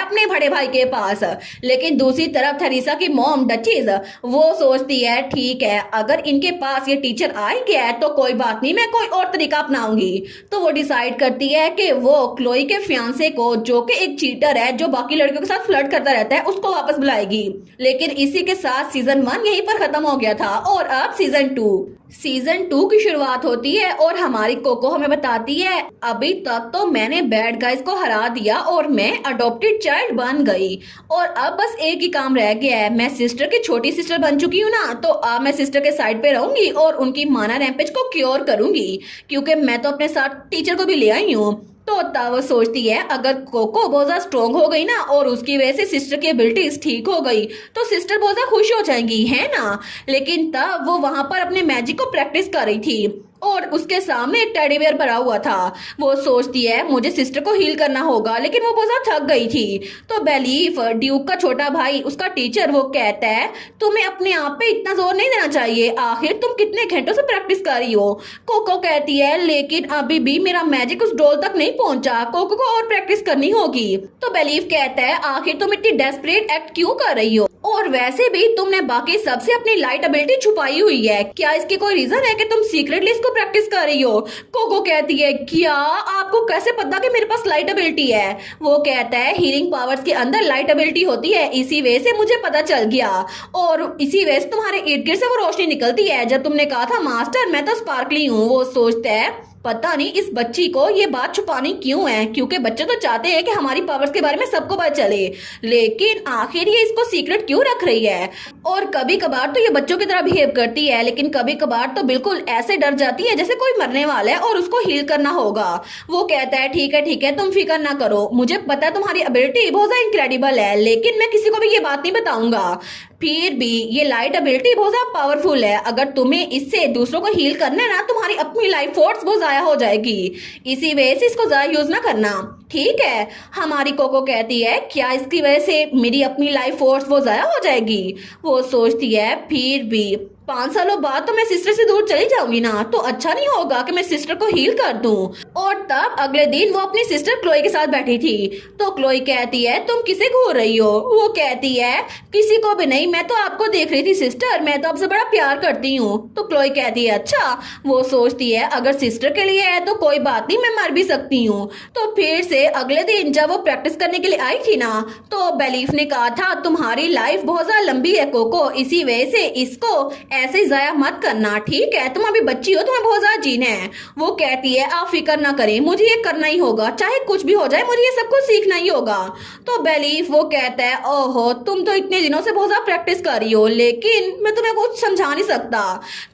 अपने बड़े भाई के पास। लेकिन दूसरी तरफ थेरेसा की मॉम डचीज वो सोचती है ठीक है अगर इनके पास ये टीचर आ ही गया है तो कोई बात नहीं, मैं कोई और तरीका अपनाऊंगी। तो वो डिसाइड करती है कि वो क्लोई के फियांसे को जो कि एक चीटर है जो बाकी लड़कियों के साथ फ्लर्ट करता रहता है उसको वापस बुलाएगी। लेकिन इसी के साथ सीजन 1 यहीं पर खत्म हो गया था और अब सीजन 2 की शुरुआत होती है और हमारी कोको हमें बताती है अभी तक तो मैंने बैड गाइज को हरा दिया और मैं अडॉप्टेड चाइल्ड बन गई और अब बस एक ही काम रह गया है, मैं सिस्टर की छोटी सिस्टर बन चुकी हूँ ना, तो अब मैं सिस्टर के साइड पे रहूंगी और उनकी माना रैम्पेज को क्योर करूंगी क्योंकि मैं तो अपने साथ टीचर को भी ले आई हूँ। तो तब वो सोचती है अगर कोको बहुत ज्यादा स्ट्रॉन्ग हो गई ना और उसकी वजह से सिस्टर की एबिलिटीज ठीक हो गई तो सिस्टर बहुत ज्यादा खुश हो जाएंगी, है ना। लेकिन तब वो वहां पर अपने मैजिक को प्रैक्टिस कर रही थी और उसके सामने एक टेडी बेयर पड़ा हुआ था। वो सोचती है मुझे सिस्टर को हील करना होगा लेकिन वो बहुत ज्यादा थक गई थी। तो बेलीफ ड्यूक का छोटा भाई उसका टीचर वो कहता है तुम्हें अपने आप पे इतना जोर नहीं देना चाहिए, आखिर तुम कितने घंटों से प्रैक्टिस कर रही हो। कोको कहती है लेकिन अभी भी मेरा मैजिक उस डोल तक नहीं पहुंचा, कोको को और प्रैक्टिस करनी होगी। तो बेलीफ कहता है आखिर तुम इतनी डेस्परेट एक्ट क्यों कर रही हो और वैसे भी तुमने बाकी सबसे अपनी लाइट एबिलिटी छुपाई हुई है, क्या इसकी कोई रीजन है कि तुम सीक्रेटली इसको प्रैक्टिस कर रही हो। कोको कहती है क्या आपको कैसे पता कि मेरे पास लाइट एबिलिटी है। वो कहता है हीलिंग पावर्स के अंदर लाइट एबिलिटी होती है, इसी वजह से मुझे पता चल गया और इसी वजह से तुम्हारे इर्द गिर्द से वो रोशनी निकलती है। जब तुमने कहा था मास्टर मैं तो स्पार्कली हूँ। वो सोचता है पता नहीं इस बच्ची को ये बात छुपानी क्यों है क्योंकि बच्चे तो चाहते हैं कि हमारी पावर्स के बारे में सबको पता चले, लेकिन आखिर ये इसको सीक्रेट क्यों रख रही है। और कभी कभार तो ये बच्चों की तरह बिहेव करती है लेकिन कभी कभार तो बिल्कुल ऐसे डर जाती है जैसे कोई मरने वाला है और उसको हील करना होगा। वो कहता है ठीक है तुम फिक्र ना करो, मुझे पता है तुम्हारी एबिलिटी बहुत ज्यादा इनक्रेडिबल है लेकिन मैं किसी को भी ये बात नहीं बताऊंगा। फिर भी ये लाइट एबिलिटी बहुत ज्यादा पावरफुल है, अगर तुम्हें इससे दूसरों को हील करना है ना तुम्हारी अपनी लाइफ फोर्स बहुत जाया हो जाएगी, इसी वजह से इसको ज्यादा यूज ना करना, ठीक है। हमारी कोको कहती है क्या इसकी वजह से मेरी अपनी लाइफ फोर्स वो जाया हो जाएगी। वो सोचती है फिर भी 5 सालों बाद तो मैं सिस्टर से दूर चली जाऊंगी ना, तो अच्छा नहीं होगा कि मैं सिस्टर को हील कर दूं। और तब अगले दिन वो अपनी सिस्टर क्लोई के साथ बैठी थी। तो क्लोई कहती है तुम किसे घूर रही हो। वो कहती है किसी को भी नहीं, मैं तो आपको देख रही थी सिस्टर, मैं तो आपसे बड़ा प्यार करती हूँ। तो क्लोई कहती है अच्छा। वो सोचती है अगर सिस्टर के लिए है तो कोई बात नहीं, मैं मर भी सकती हूँ। तो फिर से अगले दिन जब वो प्रैक्टिस करने के लिए आई थी ना, तो बेलीफ ने कहा था तुम्हारी लाइफ बहुत ज्यादा लंबी है कोको, इसी वजह से इसको ऐसे जाया मत करना, ठीक है। तुम अभी बच्ची हो, तुम्हें बहुत ज्यादा जीना है। वो कहती है आप फिक्र ना करें, मुझे ये करना ही होगा, चाहे कुछ भी हो जाए मुझे ये सब कुछ सीखना ही होगा। तो बेलीफ वो कहता है ओहो तुम तो इतने दिनों से बहुत ज्यादा प्रैक्टिस कर रही हो लेकिन मैं तुम्हें कुछ समझा नहीं सकता।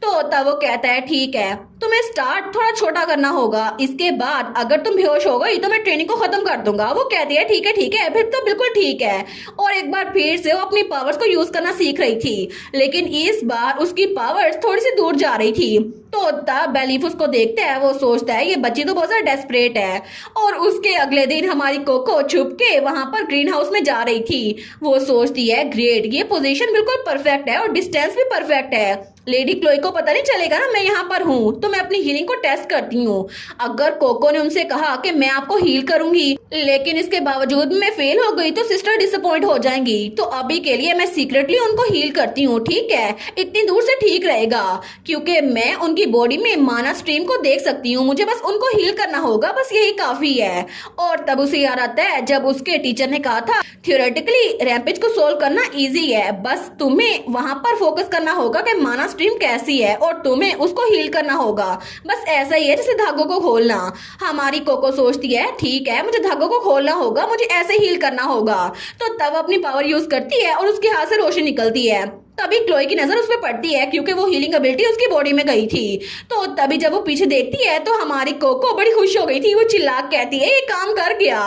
तो तब वो कहता है ठीक है तुम्हें स्टार्ट थोड़ा छोटा करना होगा, इसके बाद अगर तुम बेहोश हो गई तो मैं ट्रेनिंग को खत्म कर दूंगा। वो कहती है ठीक है फिर तो बिल्कुल ठीक है। और एक बार फिर से वो अपनी पावर्स को यूज करना सीख रही थी लेकिन इस बार उसकी पावर्स थोड़ी सी दूर जा रही थी। तो तब बेलीफ उसको देखता है, वो सोचता है ये बच्ची तो बहुत ज्यादा डेस्परेट है। और उसके अगले दिन हमारी कोको छुप के वहां पर ग्रीन हाउस में जा रही थी। वो सोचती है ग्रेट, ये पोजीशन बिल्कुल परफेक्ट है और डिस्टेंस भी परफेक्ट है। लेडी क्लोई को पता नहीं चलेगा ना मैं यहाँ पर हूँ, तो मैं अपनी हीलिंग को टेस्ट करती हूँ। अगर कोको ने उनसे कहा कि मैं आपको हील करूंगी लेकिन इसके बावजूद मैं फेल हो गई तो सिस्टर डिसअपॉइंट हो जाएंगी, तो अभी के लिए मैं सीक्रेटली उनको हील करती हूँ, ठीक है? इतनी दूर से ठीक रहेगा क्योंकि मैं उनकी बॉडी में माना स्ट्रीम को देख सकती हूँ, मुझे बस उनको हील करना होगा, बस यही काफी है। और तब उसे याद आता है जब उसके टीचर ने कहा था थियोरेटिकली रैम्पेज को सोल्व करना इजी है, बस तुम्हें वहां पर फोकस करना होगा कि माना स्ट्रीम कैसी है और तुम्हें उसको हील करना होगा। बस ऐसा ही है जैसे धागों को खोलना। हमारी कोको सोचती है ठीक है मुझे धागों को खोलना होगा, मुझे ऐसे हील करना होगा, तो तब अपनी पावर यूज करती है और उसके हाथ से रोशनी निकलती है। तभी क्लोई की नजर उस पर पड़ती है क्योंकि वो हीलिंग एबिलिटी उसकी बॉडी में गई थी। तो तभी जब वो पीछे देखती है तो हमारी कोको बड़ी खुश हो गई थी, वो चिल्ला कहती है ये काम कर गया।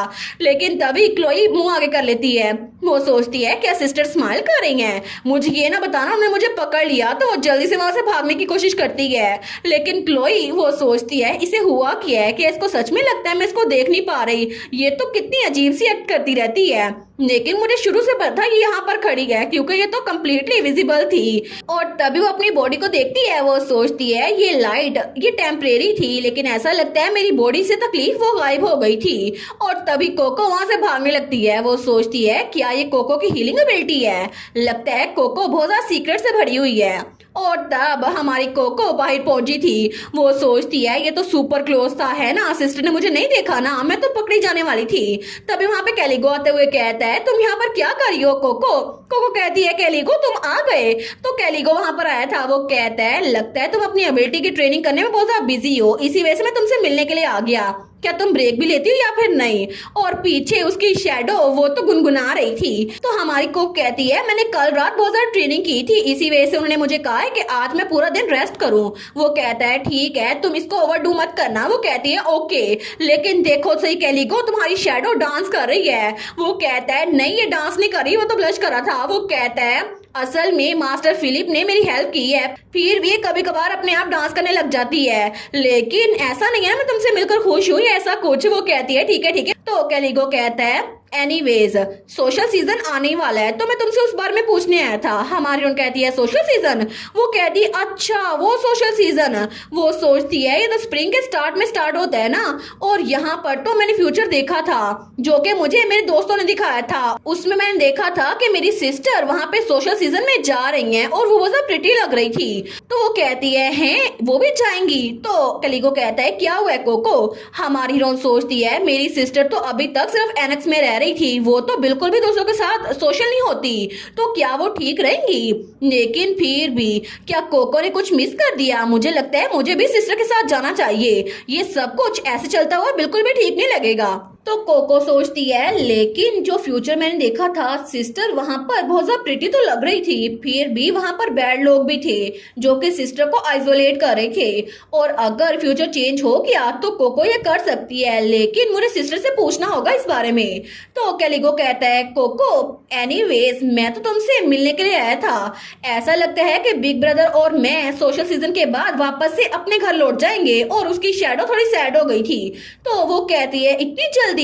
लेकिन तभी क्लोई मुंह आगे कर लेती है, वो सोचती है क्या सिस्टर स्माइल कर रही हैं, मुझे ये ना बताना उन्होंने मुझे पकड़ लिया, तो वो जल्दी से वहां से भागने की कोशिश करती है। लेकिन क्लोई वो सोचती है इसे हुआ क्या है कि इसको सच में लगता है मैं इसको देख नहीं पा रही, ये तो कितनी अजीब सी एक्ट करती रहती है। लेकिन मुझे शुरू से पता था ये यहाँ पर खड़ी है क्योंकि ये तो कम्प्लीटली विजिबल थी। और तभी वो अपनी बॉडी को देखती है, वो सोचती है ये लाइट ये टेम्परेरी थी, लेकिन ऐसा लगता है मेरी बॉडी से तकलीफ वो गायब हो गई थी। और तभी कोको वहां से भागने लगती है, वो सोचती है क्या ये कोको की हीलिंग एबिलिटी है, लगता है कोको बहुत ज्यादा सीक्रेट से भरी हुई है। और तब हमारी कोको बाहर पहुंची थी, वो सोचती है ये तो सुपर क्लोज था है ना, सिस्टर ने मुझे नहीं देखा ना, मैं तो पकड़ी जाने वाली थी। तभी वहां पे कैलिगो आते हुए कहता है तुम यहाँ पर क्या कर रही हो कोको? कोको कहती है कैलिगो तुम आ गए। तो कैलिगो वहां पर आया था, वो कहता है लगता है तुम अपनी एबिलिटी की ट्रेनिंग करने में बहुत ज्यादा बिजी हो, इसी वजह से मैं तुमसे मिलने के लिए आ गया, क्या तुम ब्रेक भी लेती हो या फिर नहीं? और पीछे उसकी शैडो वो तो गुनगुना रही थी। तो हमारी कोक कहती है मैंने कल रात बहुत ज्यादा ट्रेनिंग की थी, इसी वजह से उन्होंने मुझे कहा है कि आज मैं पूरा दिन रेस्ट करूं। वो कहता है ठीक है तुम इसको ओवरडू मत करना। वो कहती है ओके, लेकिन देखो सही कैलिगो तुम्हारी शैडो डांस कर रही है। वो कहता है नहीं ये डांस नहीं कर रही, वो तो ब्लश कर रहा था। वो कहता है असल में मास्टर फिलिप ने मेरी हेल्प की है, फिर भी कभी कभार अपने आप डांस करने लग जाती है, लेकिन ऐसा नहीं है मैं तुमसे मिलकर खुश हूँ या ऐसा कुछ। वो कहती है ठीक है। तो कैलिगो कहता है एनीवेज सोशल सीजन आने वाला है तो मैं तुमसे उस बारे में पूछने आया था। हमारी रोन कहती है सोशल सीजन? वो कहती है अच्छा वो सोशल सीजन। वो सोचती है ये तो स्प्रिंग के स्टार्ट में स्टार्ट होता है ना, और यहाँ पर तो मैंने फ्यूचर देखा था जो कि मुझे मेरे दोस्तों ने दिखाया था, उसमें मैंने देखा था कि मेरी सिस्टर वहाँ पे सोशल सीजन में जा रही है और वो बहुत प्रिटी लग रही थी। तो वो कहती है हैं वो भी जाएंगी? तो कैलिगो कहता है क्या हुआ है कोको? हमारी रोन सोचती है मेरी सिस्टर तो अभी तक सिर्फ एनेक्स में रह रही थी, वो तो बिल्कुल भी दूसरों के साथ सोशल नहीं होती, तो क्या वो ठीक रहेंगी? लेकिन फिर भी क्या कोको ने कुछ मिस कर दिया? मुझे लगता है मुझे भी सिस्टर के साथ जाना चाहिए, ये सब कुछ ऐसे चलता हुआ बिल्कुल भी ठीक नहीं लगेगा। तो कोको सोचती है लेकिन जो फ्यूचर मैंने देखा था सिस्टर वहां पर बहुत ज्यादा प्रिटी तो लग रही थी, फिर भी वहां पर बैड लोग भी थे जो कि सिस्टर को आइसोलेट कर रहे थे, और अगर फ्यूचर चेंज हो गया तो कोको ये कर सकती है, लेकिन मुझे सिस्टर से पूछना होगा इस बारे में। तो कैलिगो कहता है कोको एनीवेज मैं तो तुमसे मिलने के लिए आया था, ऐसा लगता है कि बिग ब्रदर और मैं सोशल सीजन के बाद वापस से अपने घर लौट जाएंगे, और उसकी शैडो थोड़ी सैड हो गई थी। तो वो कहती है इतनी जल्दी?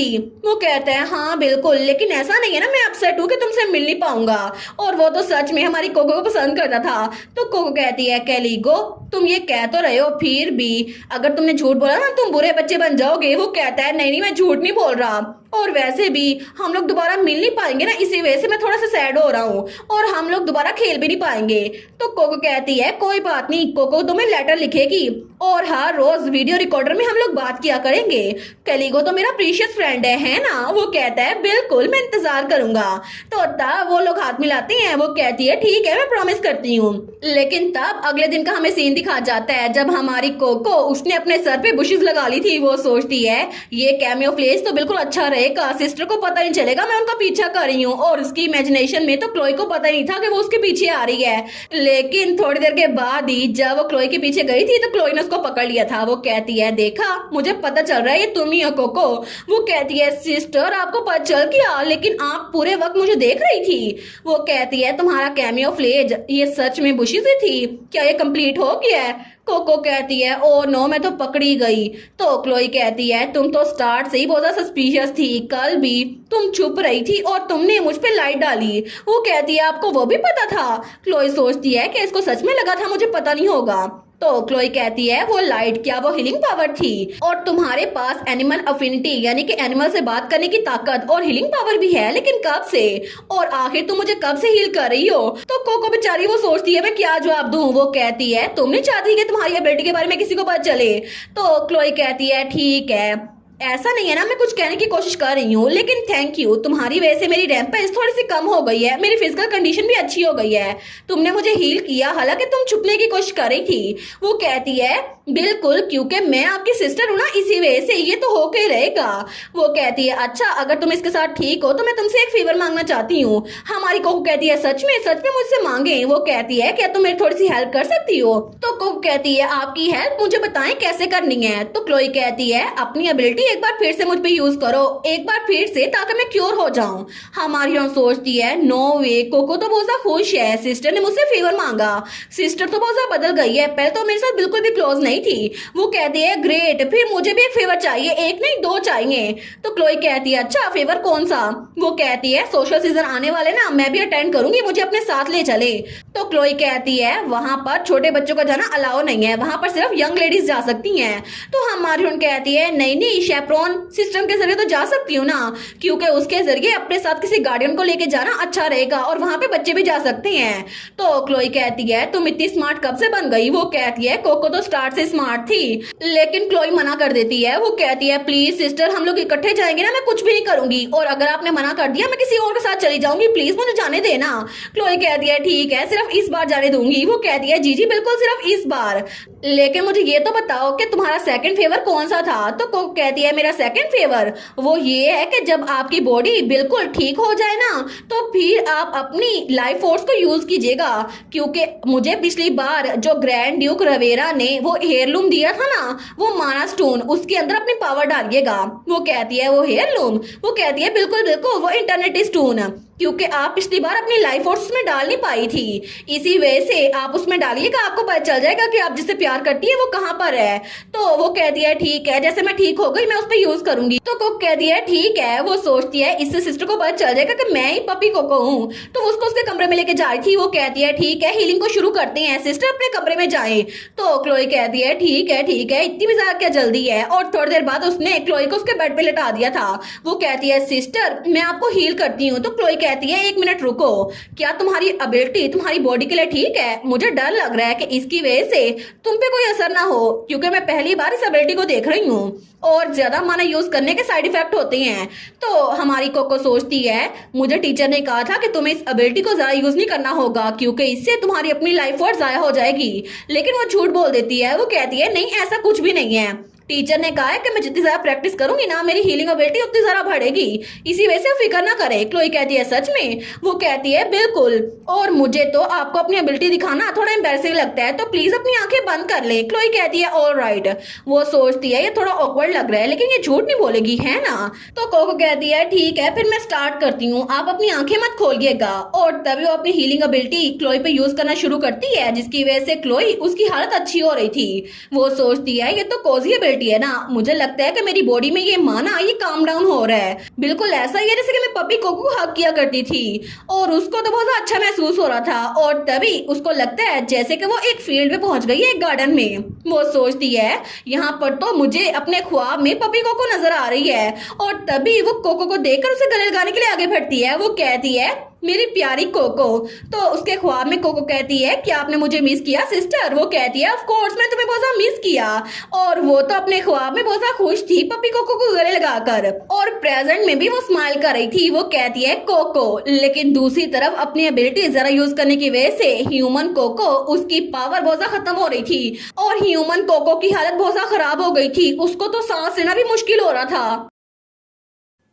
वो कहता है हाँ बिल्कुल, लेकिन ऐसा नहीं है ना मैं अपसेट हूँ कि तुमसे मिल नहीं पाऊंगा, और वो तो सच में हमारी कोको को पसंद करता था। तो कोको कहती है कैलिगो तुम ये कह तो रहे हो, फिर भी अगर तुमने झूठ बोला ना तुम बुरे बच्चे बन जाओगे। वो कहता है नहीं मैं झूठ नहीं बोल रहा, और वैसे भी हम लोग दोबारा मिल नहीं पाएंगे ना, इसी वजह से मैं थोड़ा सा सैड हो रहा हूँ, और हम लोग दोबारा खेल भी नहीं पाएंगे। तो कोको कहती है कोई बात नहीं, कोको तुम्हें लेटर लिखेगी और हर रोज वीडियो रिकॉर्डर में हम लोग बात किया करेंगे। कैलिगो तो मेरा प्रीशियस फ्रेंड है ना? वो कहता है बिल्कुल मैं इंतजार करूंगा। तो तब वो लोग हाथ मिलाते हैं, वो कहती है ठीक है मैं प्रॉमिस करती हूँ। लेकिन तब अगले दिन का हमें सीन दिखा जाता है जब हमारी कोको उसने अपने सर पे बुशेस लगा ली थी। वो सोचती है ये कैमियो फ्लेज तो बिल्कुल अच्छा रहेगा, सिस्टर को पता नहीं चलेगा मैं उनका पीछा कर रही हूँ, और उसकी इमेजिनेशन में तो क्लोई को पता नहीं था कि वो उसके पीछे आ रही है। लेकिन थोड़ी देर के बाद ही जब वो क्लोई के पीछे गई थी तो क्लोई ने उसको पकड़ लिया था। वो कहती है देखा मुझे पता चल रहा है ये तुम ही हो कोको। वो कहती है सिस्टर आपको पता चल गया, लेकिन आप पूरे वक्त मुझे देख रही थी। वो कहती है तुम्हारा कैमियो फ्लेज ये सच में बुशेस ही थी, क्या ये कंप्लीट हो गया है? कोको कहती है ओ नो, मैं तो पकड़ी गई। तो क्लोई कहती है तुम तो स्टार्ट से ही बहुत ज्यादा सस्पिशियस थी, कल भी तुम छुप रही थी और तुमने मुझ पे लाइट डाली। वो कहती है आपको वो भी पता था? क्लोई सोचती है कि इसको सच में लगा था मुझे पता नहीं होगा। तो क्लोई कहती है वो लाइट क्या वो हीलिंग पावर थी? और तुम्हारे पास एनिमल अफिनिटी यानी कि एनिमल से बात करने की ताकत और हीलिंग पावर भी है, लेकिन कब से? और आखिर तुम मुझे कब से हील कर रही हो? तो कोको बेचारी वो सोचती है मैं क्या जवाब दूं। वो कहती है तुम नहीं चाहती कि तुम्हारी एबिलिटी के बारे में किसी को पता चले? तो क्लोई कहती है ठीक है, ऐसा नहीं है ना, मैं कुछ कहने की कोशिश कर रही हूँ, लेकिन थैंक यू, तुम्हारी वजह से मेरी रैम्पेज थोड़ी सी कम हो गई है, मेरी फिजिकल कंडीशन भी अच्छी हो गई है। तुमने मुझे हील किया हालांकि तुम छुपने की कोशिश कर रही थी। वो कहती है बिल्कुल, क्योंकि मैं आपकी सिस्टर हूँ ना, इसी वजह से ये तो होके रहेगा। वो कहती है अच्छा, अगर तुम इसके साथ ठीक हो तो मैं तुमसे एक फेवर मांगना चाहती हूँ। हमारी कोको कहती है सच में मुझसे मांगे। वो कहती है क्या तुम मेरी थोड़ी सी हेल्प कर सकती हो? तो कोको कहती है आपकी हेल्प मुझे बताएं कैसे करनी है। तो क्लोई कहती है अपनी एबिलिटी एक बार फिर से मुझ पे यूज करो, एक बार फिर से, ताकि मैं क्योर हो जाऊं। हमारी हम सोचती है नो वे, कोको तो बहुत खुश है, सिस्टर ने मुझसे फेवर मांगा। सिस्टर तो बहुत बदल गई है, पहले तो मेरे साथ बिल्कुल भी क्लोज नहीं थी। वो कहती है ग्रेट, फिर मुझे भी एक फेवर चाहिए, एक नहीं दो चाहिए। तो क्लोई कहती है अच्छा फेवर कौन सा? वो कहती है सोशल सीजन आने वाले ना, मैं भी अटेंड करूंगी, मुझे अपने साथ ले चले। तो क्लोई कहती है वहां पर छोटे बच्चों का जाना अलाउ नहीं है, वहां पर सिर्फ यंग लेडीज जा सकती हैं। तो हमारी कहती है नहीं शेप्रॉन सिस्टम के जरिए तो जा सकती हूँ ना, क्योंकि उसके जरिए अपने साथ किसी गार्डियन को लेके जाना अच्छा रहेगा और वहां पे बच्चे भी जा सकते हैं। तो क्लोई कहती है तुम इतनी स्मार्ट कब से बन गई? वो कहती है कोको तो स्टार्ट से स्मार्ट थी, लेकिन क्लोई मना कर देती है। वो कहती है प्लीज सिस्टर, हम लोग इकट्ठे जाएंगे ना, मैं कुछ भी नहीं करूंगी, और अगर आपने मना कर दिया मैं किसी और के साथ चली जाऊंगी, प्लीज मुझे जाने देना। क्लोई कहती है ठीक है, सिर्फ इस बार जाने दूंगी। वो कहती है जी बिल्कुल, सिर्फ इस बार, लेकिन मुझे ये तो बताओ कि तुम्हारा सेकंड फेवर कौन सा था? तो कोको कहती है मेरा सेकंड फेवर वो ये है कि जब आपकी बॉडी बिल्कुल ठीक हो जाए ना, तो फिर आप अपनी लाइफ फोर्स को यूज कीजिएगा, क्योंकि मुझे पिछली बार जो ग्रैंड ड्यूक रवेरा ने वो हेयरलूम दिया था ना, वो माना स्टोन, उसके अंदर अपनी पावर डालिएगा। वो कहती है वो हेयरलूम? वो कहती है बिल्कुल बिल्कुल, वो इंटरनेट स्टोन, क्योंकि आप पिछली बार अपनी लाइफ फोर्स में डाल नहीं पाई थी, इसी वजह से आप उसमें डालिएगा, आपको पता चल जाएगा कि आप जिससे प्यार करती है वो कहाँ पर है। तो वो कहती है ठीक है, जैसे मैं ठीक हो गई मैं उस पर यूज करूंगी। तो कोको कहती है ठीक है। वो सोचती है इससे सिस्टर को पता चल जाएगा कि मैं ही पपी कोको हूँ, तो उसको उसके कमरे में लेके जा रही थी। वो कहती है ठीक है, हीलिंग को शुरू करते हैं, सिस्टर अपने कमरे में जाए। तो क्लोई कहती है ठीक है, इतनी भी ज्यादा क्या जल्दी है। और थोड़ी देर बाद उसने क्लोई को उसके बेड पे लेटा दिया था। वो कहती है सिस्टर मैं आपको हील करती हूँ। तो क्लोई कहती है एक मिनट रुको, क्या तुम्हारी एबिलिटी तुम्हारी बॉडी के लिए ठीक है? मुझे डर लग रहा है कि इसकी वजह से तुम पे कोई असर ना हो, क्योंकि मैं पहली बार इस एबिलिटी को देख रही हूँ और ज्यादा माना यूज करने के साइड इफेक्ट होते हैं। तो हमारी कोको सोचती है मुझे टीचर ने कहा था कि तुम्हें इस एबिलिटी को ज्यादा यूज नहीं करना होगा, क्योंकि इससे तुम्हारी अपनी लाइफ और जाया हो जाएगी, लेकिन वो झूठ बोल देती है। वो कहती है नहीं ऐसा कुछ भी नहीं है, टीचर ने कहा है कि मैं जितनी ज्यादा प्रैक्टिस करूंगी ना, मेरी हीलिंग एबिलिटी उतनी ज्यादा बढ़ेगी, इसी वजह से फिक्र ना करे। क्लोई कहती है सच में? वो कहती है बिल्कुल, और मुझे तो आपको अपनी एबिलिटी दिखाना थोड़ा एम्बैरेसिंग लगता है, तो प्लीज अपनी आंखें बंद कर ले। क्लोई कहती है ऑल राइट। वो सोचती है ये थोड़ा ऑकवर्ड लग रहा है, लेकिन ये झूठ नहीं बोलेगी है ना। तो कोको कहती है ठीक है, फिर मैं स्टार्ट करती हूँ, आप अपनी आंखें मत खोलिएगा। और तभी वो अपनी हीलिंग एबिलिटी क्लोई पे यूज करना शुरू करती है, जिसकी वजह से क्लोई उसकी हालत अच्छी हो रही थी। वो सोचती है ये तो कोजी एबिलिटी है ना, मुझे लगता है कि मेरी बॉडी में ये माना ये काम डाउन हो रहा है, बिल्कुल ऐसा ही है जैसे कि मैं पपी कोको को हग किया करती थी, और उसको तो बहुत अच्छा महसूस हो रहा था। और तभी उसको लगता है जैसे कि वो एक फील्ड में पहुंच गई है, एक गार्डन में। वो सोचती है यहाँ पर तो मुझे अपने ख्वाब में पपी कोको नजर आ रही है, और तभी वो कोको को देखकर उसे गले लगाने के लिए आगे बढ़ती है। वो कहती है मेरी प्यारी कोको। तो उसके ख्वाब में कोको कहती है क्या आपने मुझे मिस किया सिस्टर? वो कहती है ऑफ कोर्स मैं तुम्हें बहुत ज्यादा मिस किया। और वो तो अपने ख्वाब में बहुत ज्यादा खुश थी पपी कोको को गले लगाकर, और प्रेजेंट में भी वो स्माइल कर रही थी। वो कहती है कोको, लेकिन दूसरी तरफ अपनी एबिलिटी जरा यूज करने की वजह से ह्यूमन कोको उसकी पावर बहुत ज्यादा खत्म हो रही थी, और ह्यूमन कोको की हालत बहुत ज्यादा खराब हो गई थी, उसको तो सांस लेना भी मुश्किल हो रहा था।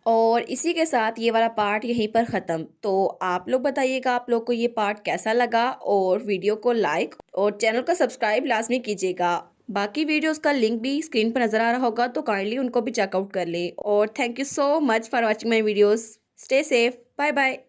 और इसी के साथ ये वाला पार्ट यहीं पर ख़त्म। तो आप लोग बताइएगा आप लोग को ये पार्ट कैसा लगा, और वीडियो को लाइक और चैनल को सब्सक्राइब लाजमी कीजिएगा। बाकी वीडियोस का लिंक भी स्क्रीन पर नज़र आ रहा होगा, तो काइंडली उनको भी चेकआउट कर लें। और thank you so much for watching my videos. Stay safe, bye bye.